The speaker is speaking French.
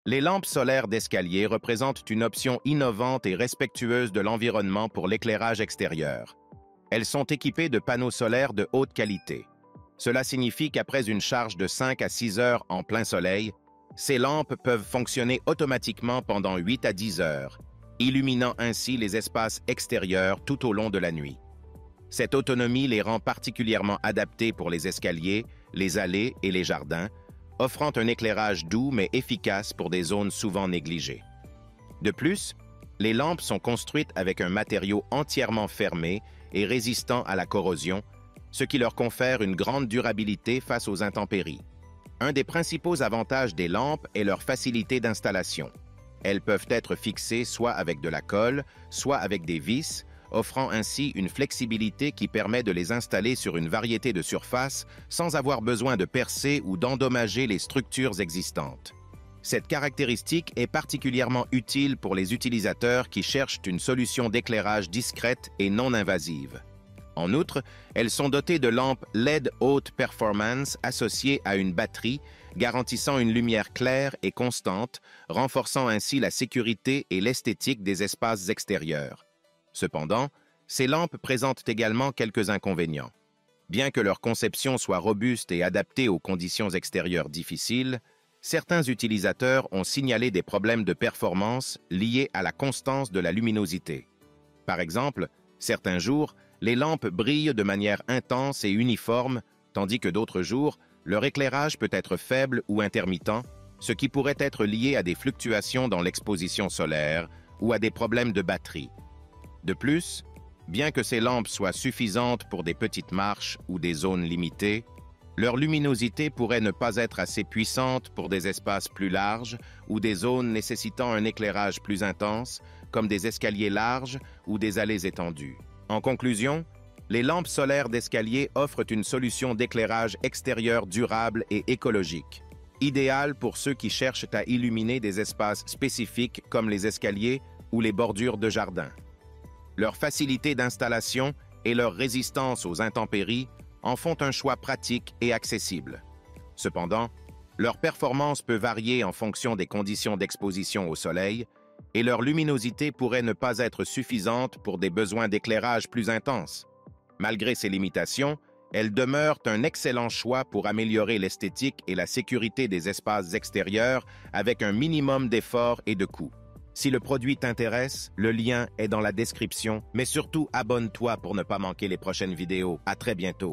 Les lampes solaires d'escalier représentent une option innovante et respectueuse de l'environnement pour l'éclairage extérieur. Elles sont équipées de panneaux solaires de haute qualité. Cela signifie qu'après une charge de 5 à 6 heures en plein soleil, ces lampes peuvent fonctionner automatiquement pendant 8 à 10 heures, illuminant ainsi les espaces extérieurs tout au long de la nuit. Cette autonomie les rend particulièrement adaptées pour les escaliers, les allées et les jardins, offrant un éclairage doux mais efficace pour des zones souvent négligées. De plus, les lampes sont construites avec un matériau entièrement fermé et résistant à la corrosion, ce qui leur confère une grande durabilité face aux intempéries. Un des principaux avantages des lampes est leur facilité d'installation. Elles peuvent être fixées soit avec de la colle, soit avec des vis, offrant ainsi une flexibilité qui permet de les installer sur une variété de surfaces sans avoir besoin de percer ou d'endommager les structures existantes. Cette caractéristique est particulièrement utile pour les utilisateurs qui cherchent une solution d'éclairage discrète et non invasive. En outre, elles sont dotées de lampes LED haute performance associées à une batterie, garantissant une lumière claire et constante, renforçant ainsi la sécurité et l'esthétique des espaces extérieurs. Cependant, ces lampes présentent également quelques inconvénients. Bien que leur conception soit robuste et adaptée aux conditions extérieures difficiles, certains utilisateurs ont signalé des problèmes de performance liés à la constance de la luminosité. Par exemple, certains jours, les lampes brillent de manière intense et uniforme, tandis que d'autres jours, leur éclairage peut être faible ou intermittent, ce qui pourrait être lié à des fluctuations dans l'exposition solaire ou à des problèmes de batterie. De plus, bien que ces lampes soient suffisantes pour des petites marches ou des zones limitées, leur luminosité pourrait ne pas être assez puissante pour des espaces plus larges ou des zones nécessitant un éclairage plus intense, comme des escaliers larges ou des allées étendues. En conclusion, les lampes solaires d'escalier offrent une solution d'éclairage extérieur durable et écologique, idéale pour ceux qui cherchent à illuminer des espaces spécifiques comme les escaliers ou les bordures de jardin. Leur facilité d'installation et leur résistance aux intempéries en font un choix pratique et accessible. Cependant, leur performance peut varier en fonction des conditions d'exposition au soleil et leur luminosité pourrait ne pas être suffisante pour des besoins d'éclairage plus intenses. Malgré ces limitations, elles demeurent un excellent choix pour améliorer l'esthétique et la sécurité des espaces extérieurs avec un minimum d'efforts et de coûts. Si le produit t'intéresse, le lien est dans la description, mais surtout abonne-toi pour ne pas manquer les prochaines vidéos. À très bientôt.